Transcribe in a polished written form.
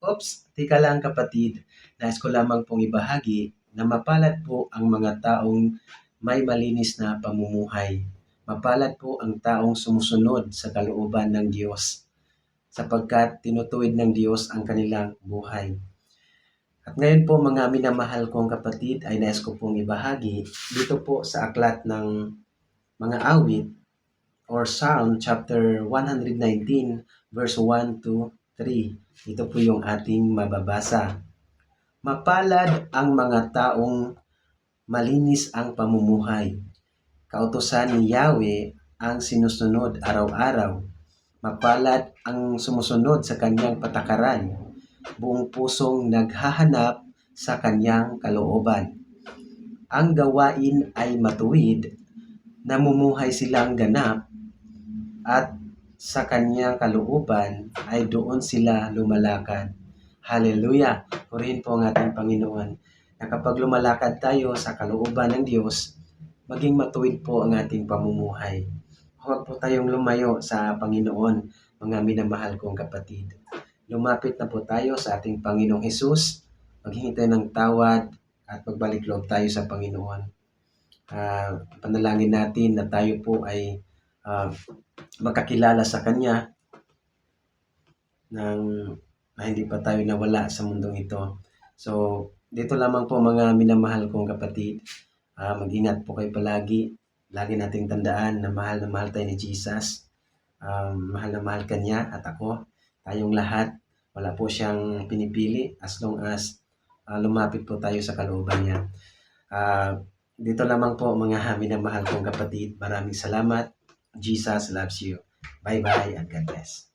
Oops, tika lang kapatid, nais ko lamang pong ibahagi na mapalad po ang mga taong may malinis na pamumuhay. Mapalad po ang taong sumusunod sa kalooban ng Diyos sapagkat tinutuwid ng Diyos ang kanilang buhay. At ngayon po mga minamahal kong kapatid ay nais ko pong ibahagi dito po sa aklat ng mga awit or Psalm chapter 119 verse 1 to 3. Ito po yung ating mababasa. Mapalad ang mga taong malinis ang pamumuhay. Kautusan ni Yahweh ang sinusunod araw-araw. Mapalad ang sumusunod sa kanyang patakaran, buong pusong naghahanap sa kanyang kalooban. Ang gawain ay matuwid, namumuhay silang ganap, at sa kanyang kalooban ay doon sila lumalakad. Hallelujah! Purihin po ang ating Panginoon na kapag lumalakad tayo sa kalooban ng Diyos, maging matuwid po ang ating pamumuhay. Huwag po tayong lumayo sa Panginoon, mga minamahal kong kapatid. Lumapit na po tayo sa ating Panginoong Hesus, maghingi tayo ng tawad at magbalik loob tayo sa Panginoon. Panalangin natin na tayo po ay magkakilala sa Kanya na hindi pa tayo nawala sa mundong ito. So, dito lamang po mga minamahal kong kapatid, mag-ingat po kayo palagi. Lagi nating tandaan na mahal tayo ni Jesus. Mahal na mahal Kanya at ako. Tayong lahat, wala po siyang pinipili as long as lumapit po tayo sa kalooban niya. Dito lamang po mga minamahal kong kapatid. Maraming salamat. Jesus loves you. Bye-bye and God bless.